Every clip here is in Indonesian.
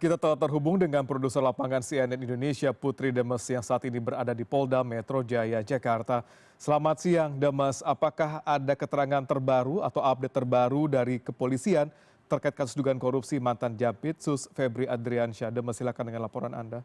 Kita telah terhubung dengan produser lapangan CNN Indonesia Putri Demes yang saat ini berada di Polda Metro Jaya, Jakarta. Selamat siang Demes, apakah ada keterangan terbaru atau update terbaru dari kepolisian terkait kasus dugaan korupsi mantan Jampitsus Febri Adriansyah? Demes, silakan dengan laporan Anda.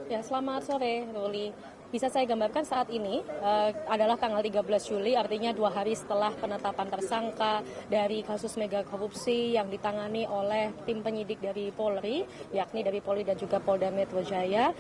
Ya, selamat sore, Ruli. Bisa saya gambarkan saat ini adalah tanggal 13 Juli, artinya 2 hari setelah penetapan tersangka dari kasus mega korupsi yang ditangani oleh tim penyidik dari Polri, yakni dari Polri dan juga Polda Metro Jaya,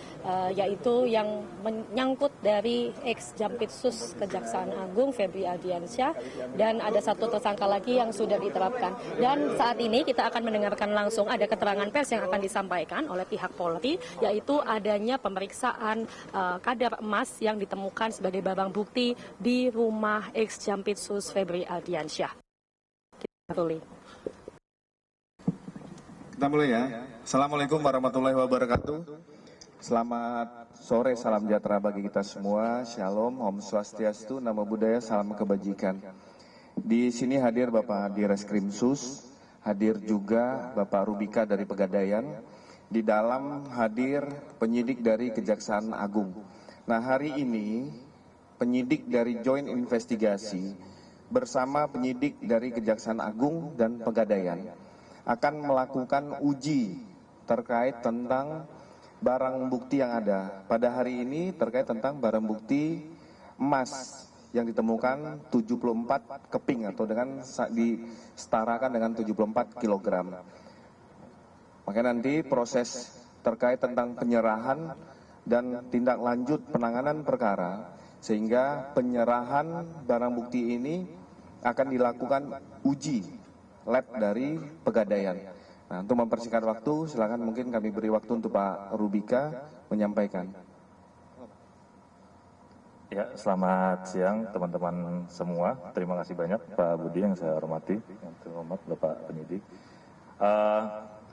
yaitu yang menyangkut dari ex-Jampitsus Kejaksaan Agung Febri Adriansyah, dan ada satu tersangka lagi yang sudah diterapkan. Dan saat ini kita akan mendengarkan langsung ada keterangan pers yang akan disampaikan oleh pihak Polri, yaitu adanya pemeriksaan kadar emas yang ditemukan sebagai barang bukti di rumah ex-Jampitsus Febri Adriansyah. Kita mulai ya. Assalamualaikum warahmatullahi wabarakatuh. Selamat sore, salam sejahtera bagi kita semua. Shalom, Om Swastiastu, Namo Buddhaya, salam kebajikan. Di sini hadir Bapak Direskrim Sus, hadir juga Bapak Rubika dari Pegadaian. Di dalam hadir penyidik dari Kejaksaan Agung. Nah, hari ini penyidik dari Joint Investigasi bersama penyidik dari Kejaksaan Agung dan Pegadaian akan melakukan uji terkait tentang barang bukti yang ada. Pada hari ini terkait tentang barang bukti emas yang ditemukan 74 keping atau dengan disetarakan dengan 74 kg. Maka nanti proses terkait tentang penyerahan dan tindak lanjut penanganan perkara, sehingga penyerahan barang bukti ini akan dilakukan uji lab dari Pegadaian. Nah, untuk mempersingkat waktu, silakan mungkin kami beri waktu untuk Pak Rubika menyampaikan. Ya, selamat siang teman-teman semua. Terima kasih banyak Pak Budi yang saya hormati, yang terhormat Bapak penyidik.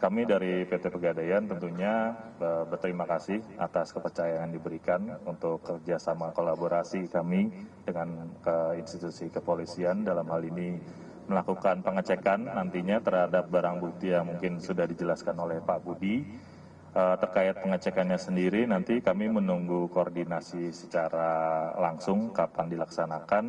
Kami dari PT Pegadaian tentunya berterima kasih atas kepercayaan yang diberikan untuk kerjasama kolaborasi kami dengan institusi kepolisian, dalam hal ini melakukan pengecekan nantinya terhadap barang bukti yang mungkin sudah dijelaskan oleh Pak Budi. Terkait pengecekannya sendiri nanti kami menunggu koordinasi secara langsung kapan dilaksanakan.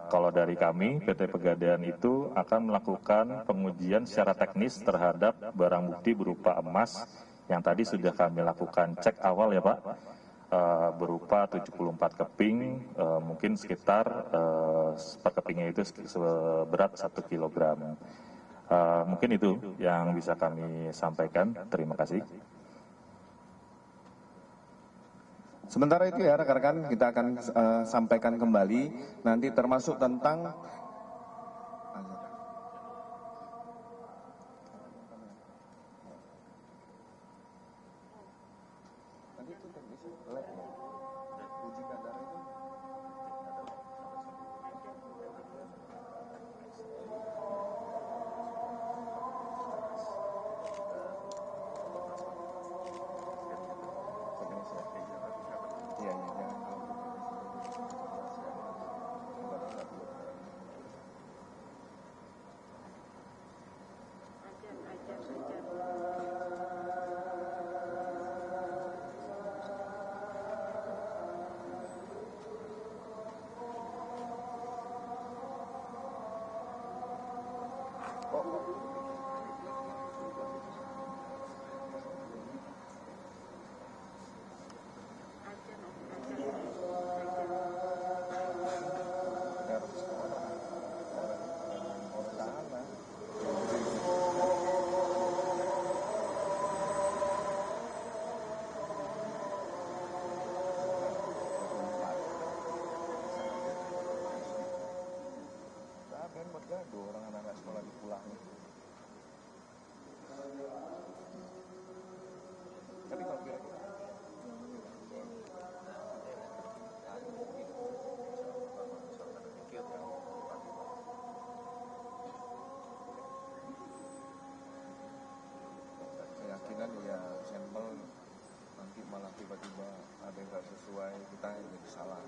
Kalau dari kami, PT Pegadaian itu akan melakukan pengujian secara teknis terhadap barang bukti berupa emas yang tadi sudah kami lakukan cek awal ya Pak, berupa 74 keping, mungkin sekitar per kepingnya itu seberat 1 kg. Mungkin itu yang bisa kami sampaikan. Terima kasih. Sementara itu ya rekan-rekan, kita akan sampaikan kembali nanti termasuk tentang orang anak-anak sekolah dipulangin. Tapi kalau kira-kira keyakinan ya sampel nanti malah tiba-tiba ada yang nggak sesuai, kita yang jadi salah.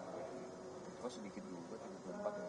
Kok sedikit juga 74 ya?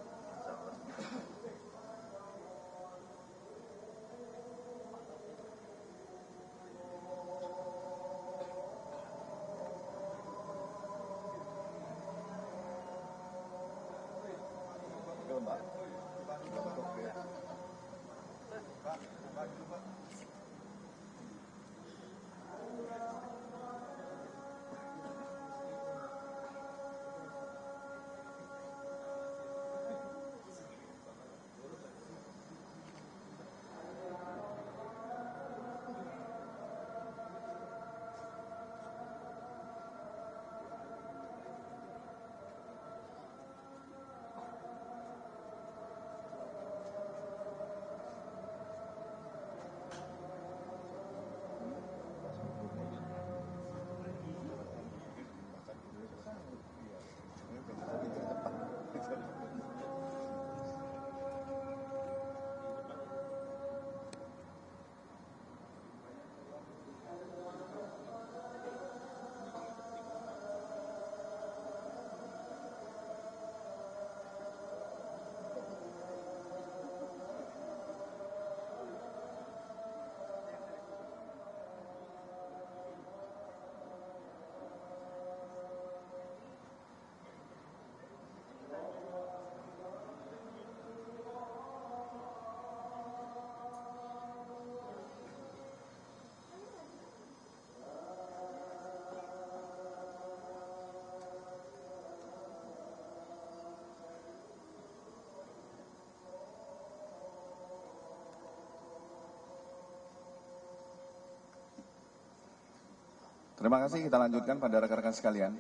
Terima kasih, kita lanjutkan pada rekan-rekan sekalian.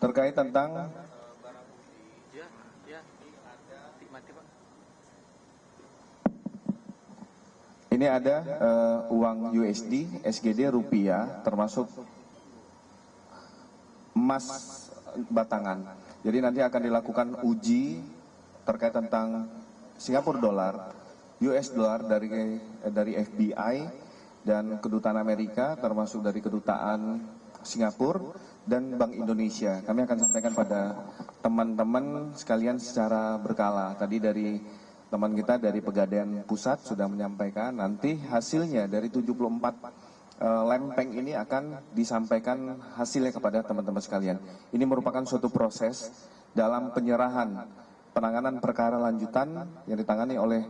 Terkait tentang ini ada uang USD, SGD, rupiah, termasuk emas batangan. Jadi nanti akan dilakukan uji terkait tentang Singapura dolar, US dollar dari FBI dan kedutaan Amerika, termasuk dari kedutaan Singapura dan Bank Indonesia. Kami akan sampaikan pada teman-teman sekalian secara berkala. Tadi dari teman kita dari Pegadaian Pusat sudah menyampaikan, nanti hasilnya dari 74 lempeng ini akan disampaikan hasilnya kepada teman-teman sekalian. Ini merupakan suatu proses dalam penyerahan penanganan perkara lanjutan yang ditangani oleh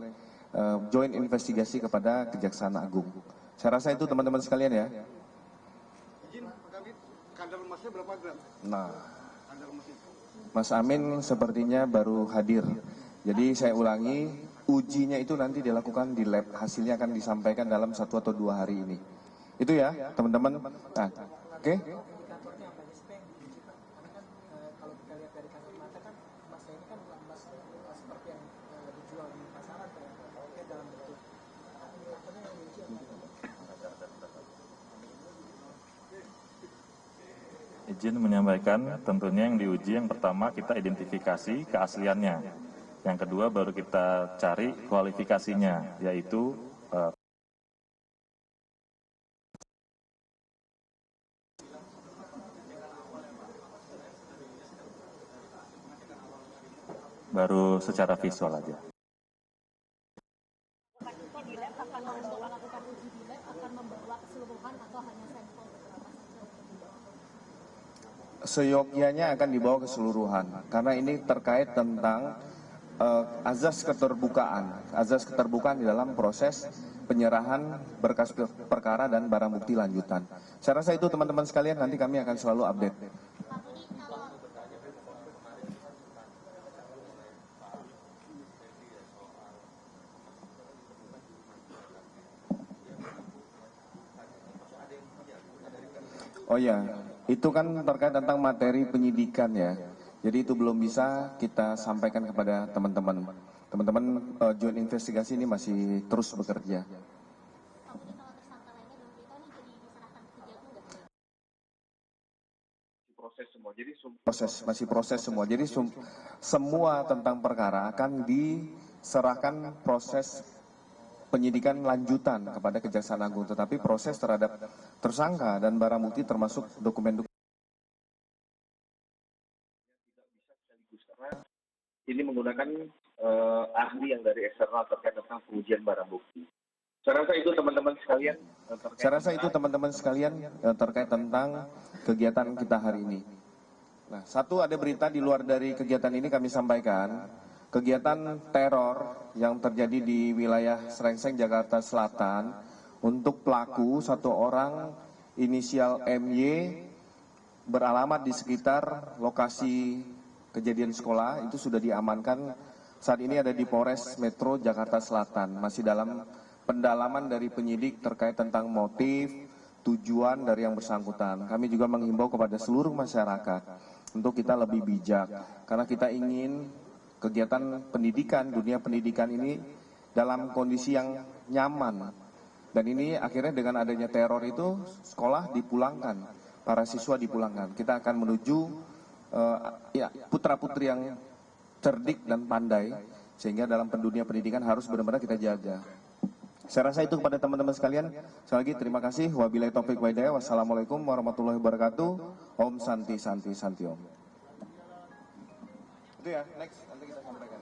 joint investigasi kepada Kejaksaan Agung. Saya rasa itu teman-teman sekalian ya. Izin, Pak Kabit, kadar emasnya berapa gram? Nah, Kadar emasnya. Mas Amin sepertinya baru hadir. Jadi saya ulangi, ujinya itu nanti dilakukan di lab, hasilnya akan disampaikan dalam 1 atau 2 hari ini. Itu ya, teman-teman. Nah, oke. Izin menyampaikan, tentunya yang diuji yang pertama kita identifikasi keasliannya. Yang kedua baru kita cari kualifikasinya, yaitu baru secara visual aja. Seyogyanya akan dibawa keseluruhan, karena ini terkait tentang azas keterbukaan. Azas keterbukaan di dalam proses penyerahan berkas perkara dan barang bukti lanjutan. Saya rasa itu teman-teman sekalian, nanti kami akan selalu update. Oh ya, itu kan terkait tentang materi penyidikan ya. Jadi itu belum bisa kita sampaikan kepada teman-teman. Teman-teman joint investigasi ini masih terus bekerja. Masih proses semua. Jadi semua tentang perkara akan diserahkan proses penyidikan lanjutan kepada Kejaksaan Agung, tetapi proses terhadap tersangka dan barang bukti termasuk dokumen-dokumen ini menggunakan ahli yang dari eksternal terkait tentang pengujian barang bukti. Saya rasa itu teman-teman sekalian terkait tentang kegiatan kita hari ini. Nah, satu ada berita di luar dari kegiatan ini kami sampaikan, kegiatan teror yang terjadi di wilayah Srengseng, Jakarta Selatan, untuk pelaku satu orang inisial MY beralamat di sekitar lokasi kejadian sekolah itu sudah diamankan. Saat ini ada di Polres Metro Jakarta Selatan, masih dalam pendalaman dari penyidik terkait tentang motif, tujuan dari yang bersangkutan. Kami juga menghimbau kepada seluruh masyarakat untuk kita lebih bijak, karena kita ingin kegiatan pendidikan, dunia pendidikan ini dalam kondisi yang nyaman. Dan ini akhirnya dengan adanya teror itu sekolah dipulangkan, para siswa dipulangkan. Kita akan menuju putra-putri yang cerdik dan pandai, sehingga dalam dunia pendidikan harus benar-benar kita jaga. Saya rasa itu kepada teman-teman sekalian. Sekali lagi terima kasih. Wabillahi taufiq wa hidayah. Wassalamualaikum warahmatullahi wabarakatuh. Om Santi Santi Santi Om. Itu ya, next nanti kita sampaikan.